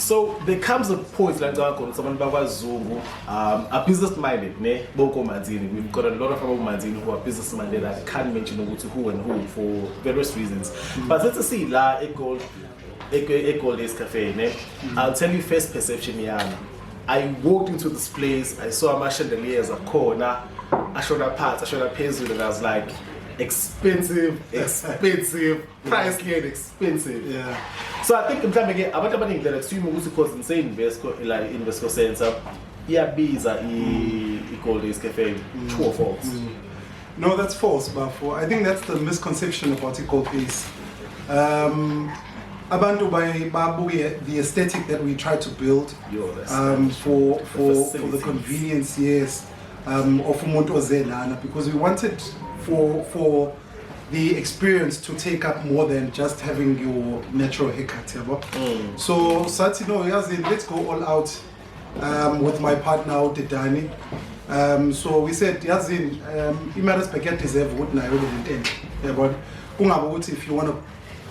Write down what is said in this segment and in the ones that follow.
So there comes a point like someone are business minded, ne? Boko Manzini. We've got a lot of our Manzini who are business minded. I can't mention who and who for various reasons. But let's see, la equal this cafe, ne? I'll tell you first perception, yeah. I walked into this place, I saw a chandelier as a corner, I showed her parts, I showed her pencil, and I was like, expensive, price cleared, expensive. Yeah. So I think again, about the extreme because in say Invesco Center, biza call this cafe true or false? No, that's false, but I think that's the misconception about equal place. Abantu by the aesthetic that we try to build for the convenience, yes, of umuntu ozelana, because we wanted for the experience to take up more than just having your natural haircut. So Satino, let's go all out with my partner Dani. So we said Yazin, Imaras Packet deserve what I really but if you want to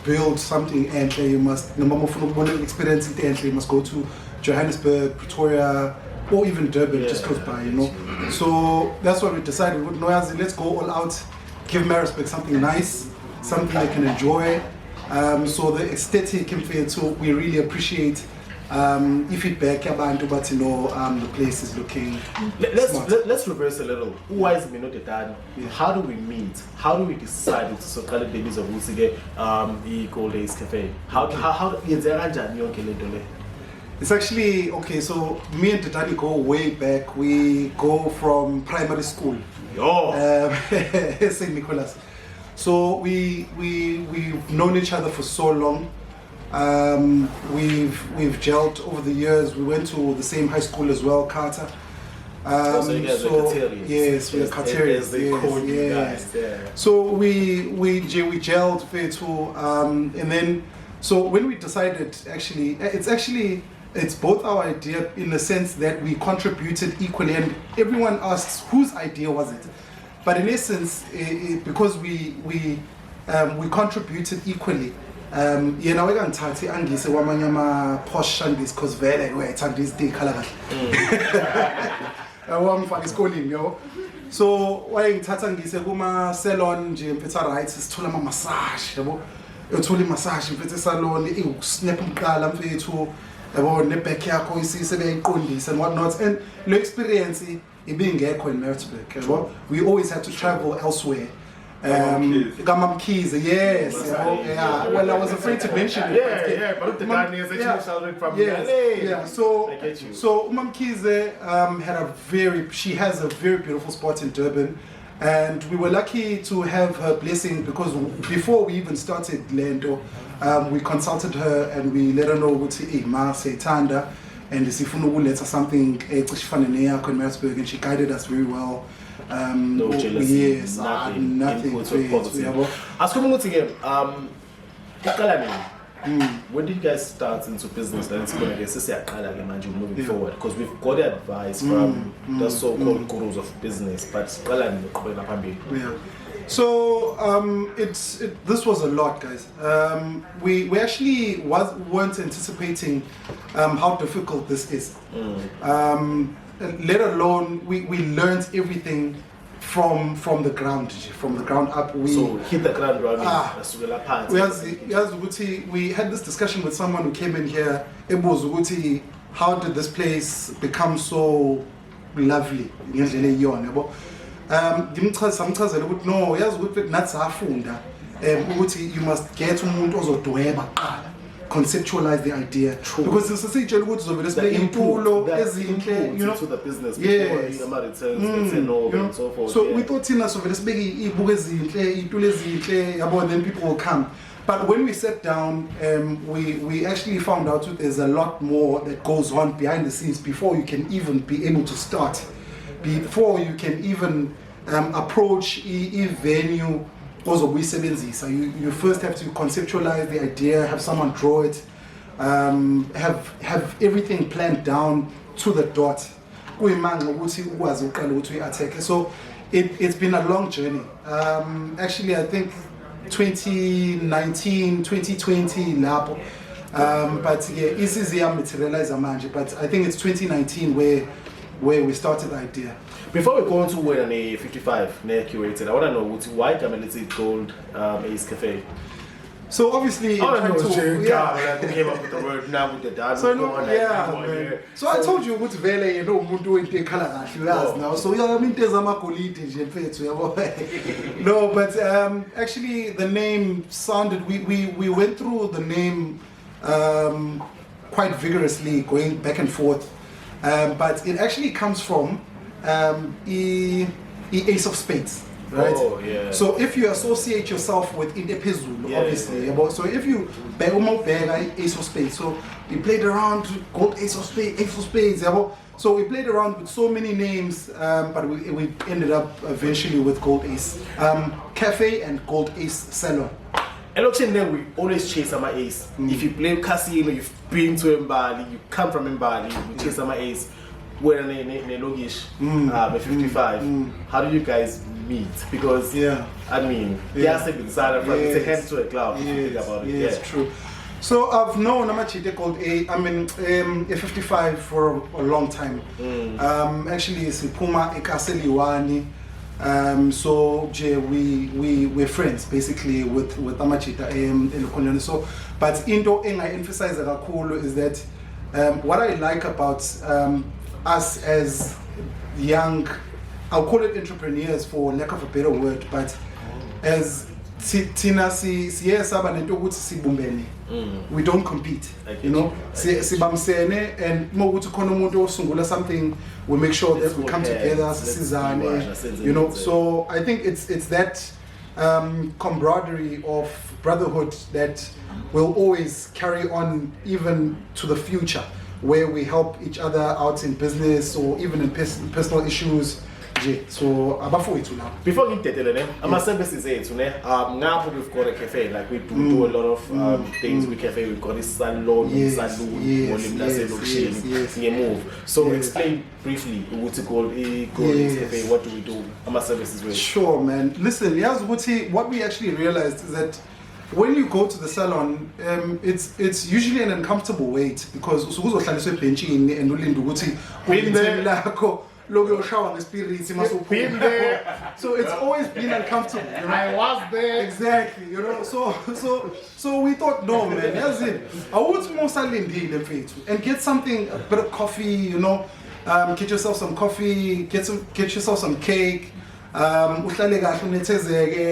build something and you must experience it and you must go to Johannesburg, Pretoria, or even Durban, just close by, you know. So that's what we decided. Let's go all out, give Maritzburg something nice, something they can enjoy. So the aesthetic and feel, so we really appreciate feedback about the place is looking. Let's reverse a little. Who is me not done? How do we meet? How do we decide to so call it babies of Usige Equal Days Cafe? How is there It's actually okay. So me and Tatani go way back. We go from primary school. St. Nicholas. So we've known each other for so long. We've gelled over the years. We went to the same high school as well, Carter. So you guys are Carterians. Yes, we are Carterians. Yes. So we gelled and then so when we decided, it's both our idea in the sense that we contributed equally, and everyone asks whose idea was it. But in essence, because we contributed equally. Yena wekangithi angise kwamanye ama posh angise cause vele wayethanda izithi khala kahle wamfaka esikoleni yo. So wayengithatha ngise kuma salon nje mfethu right sithola ama massage yabo, uthola massage mfethu salon snap umqala mfethu yabo, ne back yakho sebeyiqondisa and what not, and lo experience ibingekho in Maritzburg yabo. We always had to travel elsewhere. Keys, yes. Well, I was afraid to mention it. But the guy is actually from LA. Yeah. So Mom Keys she has a very beautiful spot in Durban, and we were lucky to have her blessing because before we even started Lando, we consulted her and we let her know what Ma say Tanda and the Sifunu let her something and she guided us very well. No jealousy, yes, nothing. Positive. As coming again, when did you guys start into business? Then it's going to moving forward because we've got the advice from the so-called gurus of business, but yeah. So this was a lot, guys. We actually weren't anticipating how difficult this is. Let alone we learned everything from the ground up. So hit the ground running. We had this discussion with someone who came in here. How did this place become so lovely? You must get conceptualize the idea. True. Because it's a the input to the business before the and so forth. So we thought then people will come. But when we sat down, we actually found out that there's a lot more that goes on behind the scenes before you can even be able to start, before you can even approach a venue. So you first have to conceptualize the idea, have someone draw it, have everything planned down to the dot. So it's been a long journey. Actually, I think 2019, 2020, But yeah, this is the materialize manje. But I think it's 2019 where we started the idea. Before we go on to when a 55 near curated, I want to know why let's say Gold Ace Cafe. So obviously, I don't know, who came up with the word now with the dad. So no, man. So I told you what vele, you know, umuntu into color now. So I mean, there's a no, but actually the name sounded. We went through the name quite vigorously, going back and forth. But it actually comes from Ace of Spades. Right? Oh, yeah. So if you associate yourself with Indepezulu, obviously, so if you Ace of Spades, so we played around Gold Ace of Spades, so we played around with so many names, but we ended up eventually with Gold Ace Cafe and Gold Ace Salon. And actually, then we always chase my ace. If you play casino, you've been to Mbali, you come from Mbali, we chase my ace. We're in Logish, 55. How do you guys meet? Because I mean, it's a hand to a glove. Think about it. It's true. So I've known Amachite called a 55 for a long time. Actually, it's Puma Ekaseliwani. So we're friends basically with Amachita in So, but into I emphasize that cool is that what I like about us as young, I'll call it entrepreneurs for lack of a better word, but as Tina we don't compete, you know. And something, we make sure that we come together, you know. So I think it's that camaraderie of brotherhood that will always carry on even to the future, where we help each other out in business or even in personal issues. So before you get it, MaSnappers is now we've got a cafe, like we do a lot of things with cafe. We've got this salon, move. So explain briefly what's it called, cafe, what do we do? MaSnappers is with. Sure, man. Listen, what we actually realized is that when you go to the salon, it's usually an uncomfortable wait because been there. So it's always been uncomfortable. You know? I was there. Exactly, you know. So we thought, no, man, that's it. I want more and get something, a bit of coffee, you know. Get yourself some coffee, get yourself some cake.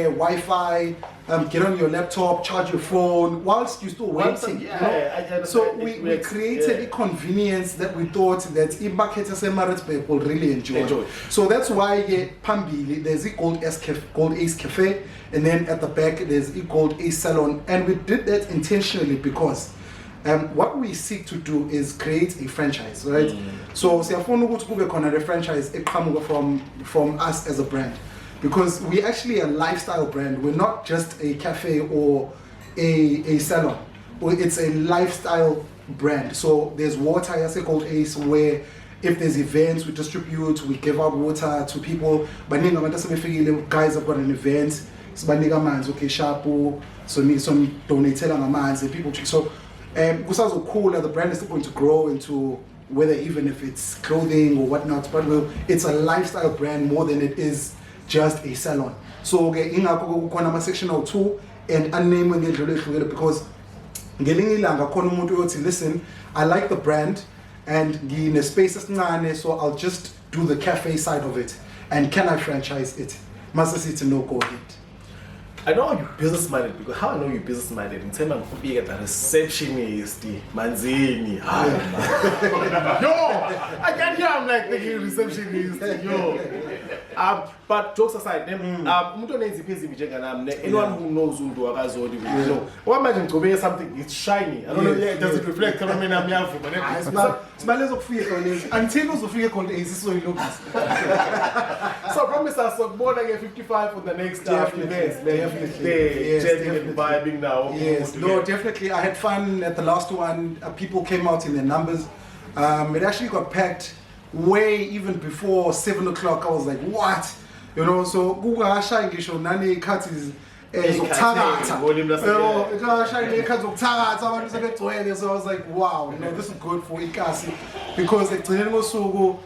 Wi-Fi, get on your laptop, charge your phone whilst you're still waiting. So we created a convenience that we thought that Ibaketa will really enjoy. So that's why Pambili, there's a Gold Ace Cafe, and then at the back there's a Gold Ace Salon, and we did that intentionally because what we seek to do is create a franchise, right? So the franchise from us as a brand, because we actually a lifestyle brand. We're not just a cafe or a salon. It's a lifestyle brand. So there's water, I say called Ace, where if there's events, we distribute, we give out water to people. But guys have got an event, okay, shampoo, so need some donated and people. So because also cool that the brand is still going to grow into whether even if it's clothing or whatnot, but it's a lifestyle brand more than it is just a salon. So in section or two and unnamed because listen, I like the brand and in a space so I'll just do the cafe side of it, and can I franchise it? Must I to no go ahead. I know you're business minded because how I know you're business minded in terms of being a receptionist, manzini. Yo, I can hear I'm like thinking receptionist. Yo, but jokes aside, anyone who knows Zondi will know. Well, imagine to wear something, it's shiny. I don't know, does it reflect? So promise us more than 55 for the next events. Definitely vibing now. Yes, no, definitely. I had fun at the last one. People came out in their numbers. It actually got packed way even before 7 o'clock. I was like, what? You know, so Google Nani cut is zokuthakatha shayile ikhathi zokuthakatha abantu sebegcwele. So I was like, wow, you know, this is good for ikasi, because ekugcineni kosuku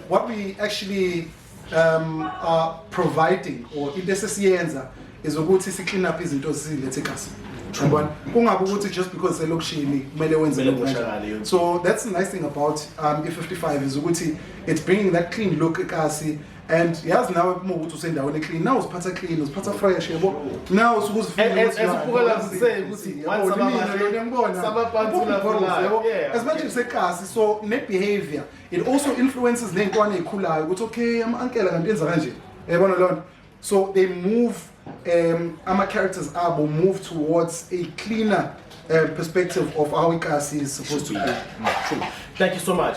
what we actually are providing or into esesiyenza is ukuthi si clean up izinto silethe ekasi. Kungabi ukuthi just because selokishini kumele wenze lokho. So that's the nice thing about E55 is ukuthi it's bringing that clean look ekasi. And yazi nawe uma ukuthi usendaweni clean, now usiphatha clean, usiphatha fresh, yabo. Now usukuzifuna as much as ekasi, so net behavior, it also influences nentwana ezikhulayo ukuthi okay, ama-uncle kanti yenza kanje. Yabona lona. So they move our characters abo move towards a cleaner perspective of how ikasi is supposed to be. True. Thank you so much.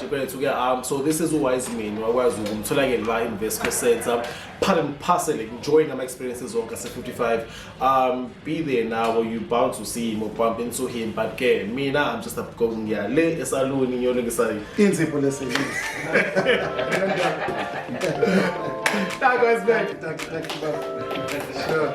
So this is wise mean la Invesco Center. Part and parcel enjoying our experiences on Casa 55. Be there now where you bound to see him or bump into him, but me now I'm just going here. Le alone in your legacy. Thank you, guys. Thank you. Sure.